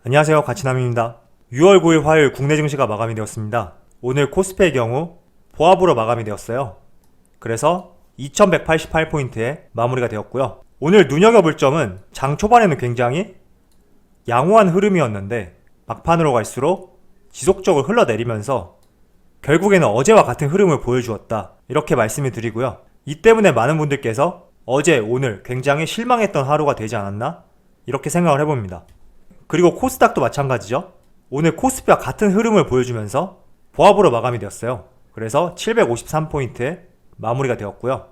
안녕하세요, 가치남입니다. 6월 9일 화요일 국내 증시가 마감이 되었습니다. 오늘 코스피의 경우 보합으로 마감이 되었어요. 그래서 2188포인트에 마무리가 되었고요. 오늘 눈여겨볼 점은 장 초반에는 굉장히 양호한 흐름이었는데 막판으로 갈수록 지속적으로 흘러내리면서 결국에는 어제와 같은 흐름을 보여주었다, 이렇게 말씀을 드리고요. 이 때문에 많은 분들께서 어제 오늘 굉장히 실망했던 하루가 되지 않았나, 이렇게 생각을 해봅니다. 그리고 코스닥도 마찬가지죠. 오늘 코스피와 같은 흐름을 보여주면서 보합으로 마감이 되었어요. 그래서 753포인트에 마무리가 되었고요.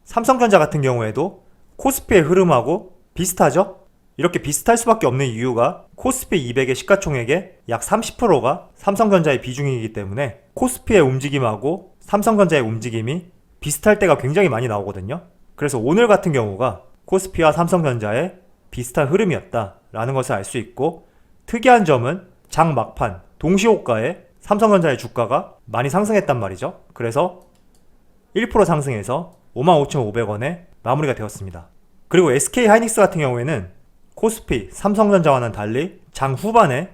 삼성전자 같은 경우에도 코스피의 흐름하고 비슷하죠? 이렇게 비슷할 수밖에 없는 이유가 코스피 200의 시가총액의 약 30%가 삼성전자의 비중이기 때문에 코스피의 움직임하고 삼성전자의 움직임이 비슷할 때가 굉장히 많이 나오거든요. 그래서 오늘 같은 경우가 코스피와 삼성전자의 비슷한 흐름이었다라는 것을 알 수 있고, 특이한 점은 장 막판 동시호가에 삼성전자의 주가가 많이 상승했단 말이죠. 그래서 1% 상승해서 55,500원에 마무리가 되었습니다. 그리고 SK하이닉스 같은 경우에는 코스피, 삼성전자와는 달리 장 후반에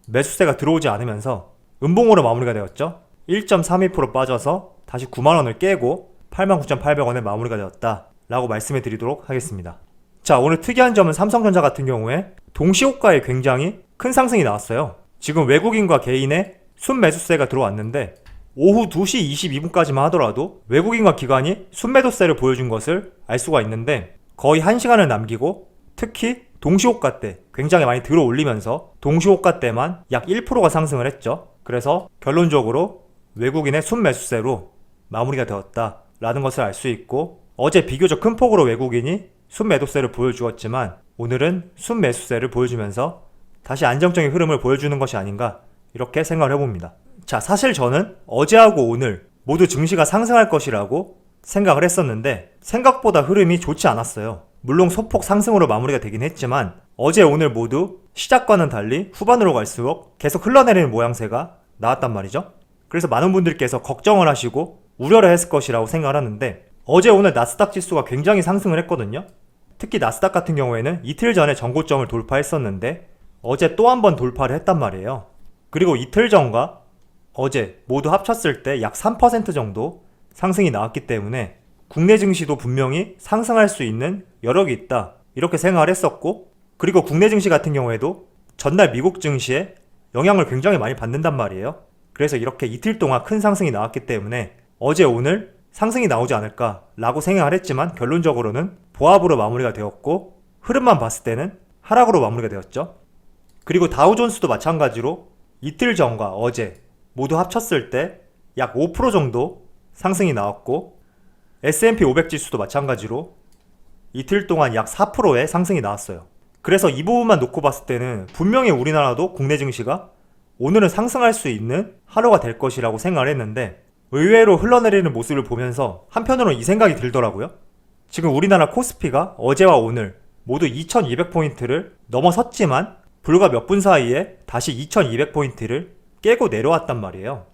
매수세가 들어오지 않으면서 음봉으로 마무리가 되었죠. 1.32% 빠져서 다시 9만원을 깨고 89,800원에 마무리가 되었다 라고 말씀해 드리도록 하겠습니다. 자, 오늘 특이한 점은 삼성전자 같은 경우에 동시호가에 굉장히 큰 상승이 나왔어요. 지금 외국인과 개인의 순매수세가 들어왔는데 오후 2시 22분까지만 하더라도 외국인과 기관이 순매도세를 보여준 것을 알 수가 있는데, 거의 1시간을 남기고 특히 동시호가 때 굉장히 많이 들어올리면서 동시호가 때만 약 1%가 상승을 했죠. 그래서 결론적으로 외국인의 순매수세로 마무리가 되었다라는 것을 알 수 있고, 어제 비교적 큰 폭으로 외국인이 순매도세를 보여주었지만 오늘은 순매수세를 보여주면서 다시 안정적인 흐름을 보여주는 것이 아닌가, 이렇게 생각을 해봅니다. 자, 사실 저는 어제하고 오늘 모두 증시가 상승할 것이라고 생각을 했었는데 생각보다 흐름이 좋지 않았어요. 물론 소폭 상승으로 마무리가 되긴 했지만 어제 오늘 모두 시작과는 달리 후반으로 갈수록 계속 흘러내리는 모양새가 나왔단 말이죠. 그래서 많은 분들께서 걱정을 하시고 우려를 했을 것이라고 생각을 하는데, 어제 오늘 나스닥 지수가 굉장히 상승을 했거든요. 특히 나스닥 같은 경우에는 이틀 전에 전고점을 돌파했었는데 어제 또 한 번 돌파를 했단 말이에요. 그리고 이틀 전과 어제 모두 합쳤을 때 약 3% 정도 상승이 나왔기 때문에 국내 증시도 분명히 상승할 수 있는 여력이 있다, 이렇게 생각을 했었고, 그리고 국내 증시 같은 경우에도 전날 미국 증시에 영향을 굉장히 많이 받는단 말이에요. 그래서 이렇게 이틀 동안 큰 상승이 나왔기 때문에 어제 오늘 상승이 나오지 않을까 라고 생각을 했지만 결론적으로는 보합으로 마무리가 되었고, 흐름만 봤을 때는 하락으로 마무리가 되었죠. 그리고 다우존스도 마찬가지로 이틀 전과 어제 모두 합쳤을 때 약 5% 정도 상승이 나왔고, S&P 500 지수도 마찬가지로 이틀 동안 약 4%의 상승이 나왔어요. 그래서 이 부분만 놓고 봤을 때는 분명히 우리나라도 국내 증시가 오늘은 상승할 수 있는 하루가 될 것이라고 생각을 했는데, 의외로 흘러내리는 모습을 보면서 한편으로는 이 생각이 들더라고요. 지금 우리나라 코스피가 어제와 오늘 모두 2200포인트를 넘어섰지만 불과 몇 분 사이에 다시 2200포인트를 깨고 내려왔단 말이에요.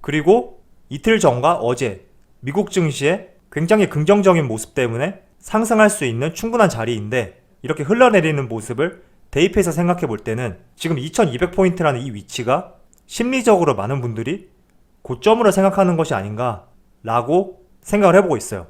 그리고 이틀 전과 어제 미국 증시의 굉장히 긍정적인 모습 때문에 상승할 수 있는 충분한 자리인데, 이렇게 흘러내리는 모습을 대입해서 생각해 볼 때는 지금 2200포인트라는 이 위치가 심리적으로 많은 분들이 고점으로 생각하는 것이 아닌가 라고 생각을 해보고 있어요.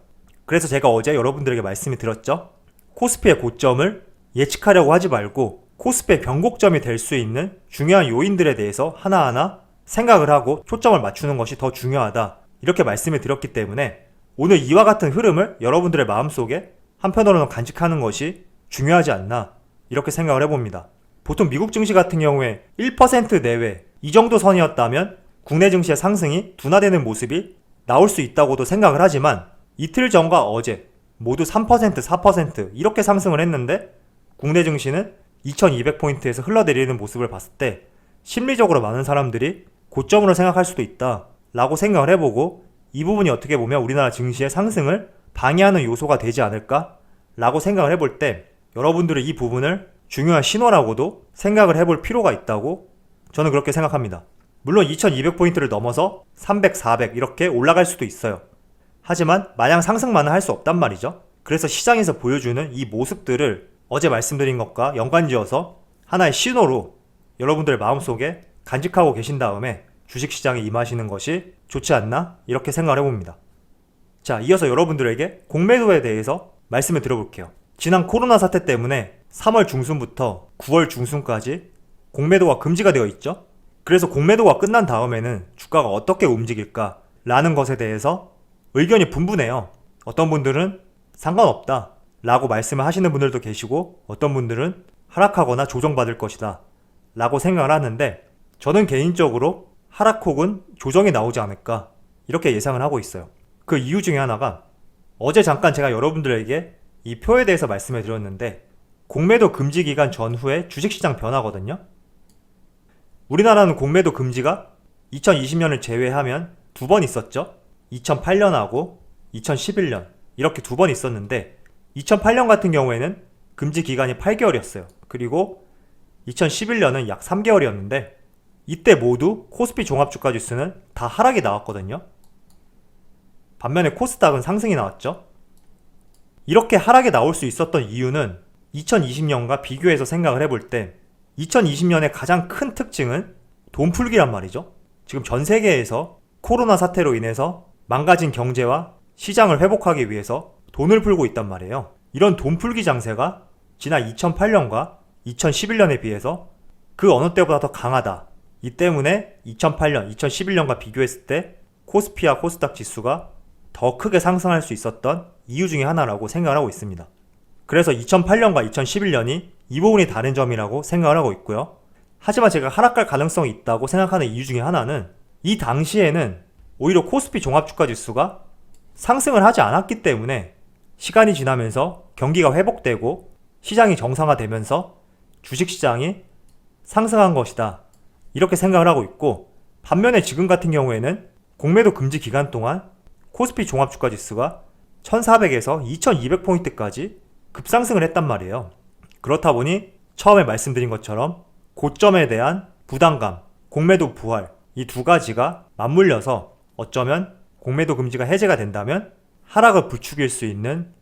그래서 제가 어제 여러분들에게 말씀을 드렸죠. 코스피의 고점을 예측하려고 하지 말고 코스피의 변곡점이 될 수 있는 중요한 요인들에 대해서 하나하나 생각을 하고 초점을 맞추는 것이 더 중요하다, 이렇게 말씀을 드렸기 때문에 오늘 이와 같은 흐름을 여러분들의 마음속에 한편으로는 간직하는 것이 중요하지 않나, 이렇게 생각을 해봅니다. 보통 미국 증시 같은 경우에 1% 내외 이 정도 선이었다면 국내 증시의 상승이 둔화되는 모습이 나올 수 있다고도 생각을 하지만, 이틀 전과 어제 모두 3%, 4% 이렇게 상승을 했는데 국내 증시는 2200포인트에서 흘러내리는 모습을 봤을 때 심리적으로 많은 사람들이 고점으로 생각할 수도 있다 라고 생각을 해보고, 이 부분이 어떻게 보면 우리나라 증시의 상승을 방해하는 요소가 되지 않을까 라고 생각을 해볼 때, 여러분들은 이 부분을 중요한 신호라고도 생각을 해볼 필요가 있다고 저는 그렇게 생각합니다. 물론 2200포인트를 넘어서 300, 400 이렇게 올라갈 수도 있어요. 하지만 마냥 상승만은 할 수 없단 말이죠. 그래서 시장에서 보여주는 이 모습들을 어제 말씀드린 것과 연관지어서 하나의 신호로 여러분들의 마음속에 간직하고 계신 다음에 주식시장에 임하시는 것이 좋지 않나 이렇게 생각을 해봅니다. 자, 이어서 여러분들에게 공매도에 대해서 말씀을 드려볼게요. 지난 코로나 사태 때문에 3월 중순부터 9월 중순까지 공매도가 금지가 되어 있죠. 그래서 공매도가 끝난 다음에는 주가가 어떻게 움직일까 라는 것에 대해서 의견이 분분해요. 어떤 분들은 상관없다 라고 말씀을 하시는 분들도 계시고, 어떤 분들은 하락하거나 조정받을 것이다 라고 생각을 하는데, 저는 개인적으로 하락 혹은 조정이 나오지 않을까 이렇게 예상을 하고 있어요. 그 이유 중에 하나가, 어제 잠깐 제가 여러분들에게 이 표에 대해서 말씀을 드렸는데, 공매도 금지 기간 전후의 주식시장 변화거든요. 우리나라는 공매도 금지가 2020년을 제외하면 2번 있었죠. 2008년하고 2011년 이렇게 2번 있었는데, 2008년 같은 경우에는 금지 기간이 8개월이었어요. 그리고 2011년은 약 3개월이었는데, 이때 모두 코스피 종합주가지수는 다 하락이 나왔거든요. 반면에 코스닥은 상승이 나왔죠. 이렇게 하락이 나올 수 있었던 이유는 2020년과 비교해서 생각을 해볼 때, 2020년의 가장 큰 특징은 돈풀기란 말이죠. 지금 전 세계에서 코로나 사태로 인해서 망가진 경제와 시장을 회복하기 위해서 돈을 풀고 있단 말이에요. 이런 돈풀기 장세가 지난 2008년과 2011년에 비해서 그 어느 때보다 더 강하다. 이 때문에 2008년, 2011년과 비교했을 때 코스피와 코스닥 지수가 더 크게 상승할 수 있었던 이유 중에 하나라고 생각을 하고 있습니다. 그래서 2008년과 2011년이 이 부분이 다른 점이라고 생각을 하고 있고요. 하지만 제가 하락할 가능성이 있다고 생각하는 이유 중에 하나는, 이 당시에는 오히려 코스피 종합주가지수가 상승을 하지 않았기 때문에 시간이 지나면서 경기가 회복되고 시장이 정상화되면서 주식시장이 상승한 것이다 이렇게 생각을 하고 있고, 반면에 지금 같은 경우에는 공매도 금지 기간 동안 코스피 종합주가지수가 1400에서 2200포인트까지 급상승을 했단 말이에요. 그렇다 보니 처음에 말씀드린 것처럼 고점에 대한 부담감, 공매도 부활, 이 두 가지가 맞물려서 어쩌면 공매도 금지가 해제가 된다면 하락을 부추길 수 있는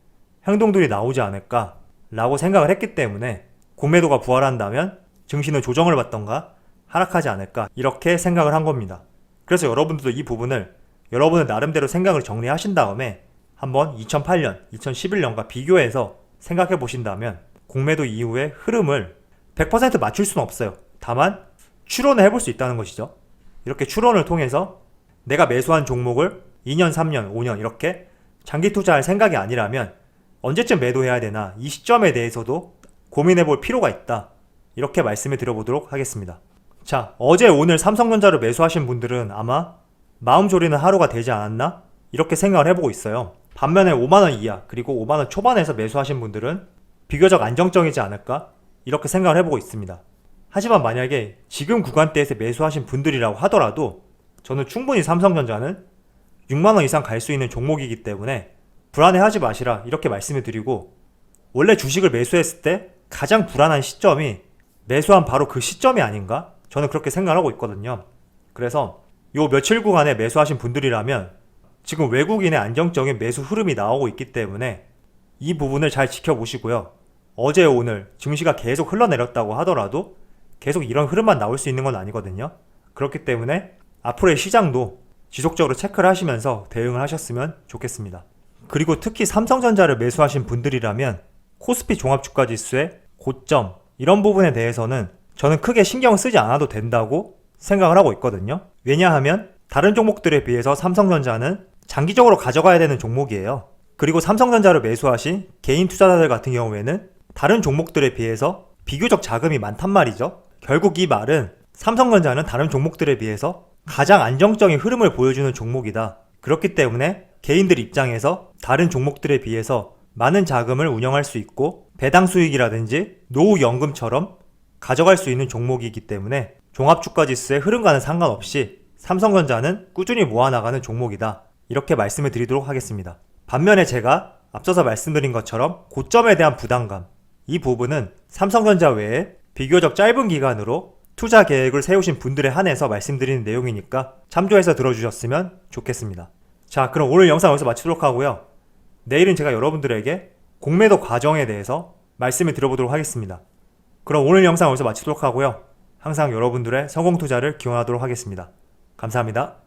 행동들이 나오지 않을까 라고 생각을 했기 때문에, 공매도가 부활한다면 증시는 조정을 받던가 하락하지 않을까 이렇게 생각을 한 겁니다. 그래서 여러분들도 이 부분을 여러분의 나름대로 생각을 정리하신 다음에 한번 2008년, 2011년과 비교해서 생각해 보신다면 공매도 이후의 흐름을 100% 맞출 수는 없어요. 다만 추론을 해볼 수 있다는 것이죠. 이렇게 추론을 통해서 내가 매수한 종목을 2년, 3년, 5년 이렇게 장기 투자할 생각이 아니라면 언제쯤 매도해야 되나, 이 시점에 대해서도 고민해 볼 필요가 있다 이렇게 말씀을 드려보도록 하겠습니다. 자, 어제 오늘 삼성전자를 매수하신 분들은 아마 마음 졸이는 하루가 되지 않았나 이렇게 생각을 해보고 있어요. 반면에 5만원 이하 그리고 5만원 초반에서 매수하신 분들은 비교적 안정적이지 않을까 이렇게 생각을 해보고 있습니다. 하지만 만약에 지금 구간대에서 매수하신 분들이라고 하더라도 저는 충분히 삼성전자는 6만원 이상 갈 수 있는 종목이기 때문에 불안해하지 마시라 이렇게 말씀을 드리고, 원래 주식을 매수했을 때 가장 불안한 시점이 매수한 바로 그 시점이 아닌가 저는 그렇게 생각을 하고 있거든요. 그래서 요 며칠 구간에 매수하신 분들이라면 지금 외국인의 안정적인 매수 흐름이 나오고 있기 때문에 이 부분을 잘 지켜보시고요. 어제 오늘 증시가 계속 흘러내렸다고 하더라도 계속 이런 흐름만 나올 수 있는 건 아니거든요. 그렇기 때문에 앞으로의 시장도 지속적으로 체크를 하시면서 대응을 하셨으면 좋겠습니다. 그리고 특히 삼성전자를 매수하신 분들이라면 코스피 종합주가지수의 고점 이런 부분에 대해서는 저는 크게 신경을 쓰지 않아도 된다고 생각을 하고 있거든요. 왜냐하면 다른 종목들에 비해서 삼성전자는 장기적으로 가져가야 되는 종목이에요. 그리고 삼성전자를 매수하신 개인 투자자들 같은 경우에는 다른 종목들에 비해서 비교적 자금이 많단 말이죠. 결국 이 말은 삼성전자는 다른 종목들에 비해서 가장 안정적인 흐름을 보여주는 종목이다. 그렇기 때문에 개인들 입장에서 다른 종목들에 비해서 많은 자금을 운영할 수 있고 배당 수익이라든지 노후연금처럼 가져갈 수 있는 종목이기 때문에 종합주가지수의 흐름과는 상관없이 삼성전자는 꾸준히 모아나가는 종목이다. 이렇게 말씀을 드리도록 하겠습니다. 반면에 제가 앞서서 말씀드린 것처럼 고점에 대한 부담감, 이 부분은 삼성전자 외에 비교적 짧은 기간으로 투자 계획을 세우신 분들에 한해서 말씀드리는 내용이니까 참조해서 들어주셨으면 좋겠습니다. 자, 그럼 오늘 영상 여기서 마치도록 하고요. 내일은 제가 여러분들에게 공매도 과정에 대해서 말씀을 드려보도록 하겠습니다. 그럼 오늘 영상 여기서 마치도록 하고요. 항상 여러분들의 성공 투자를 기원하도록 하겠습니다. 감사합니다.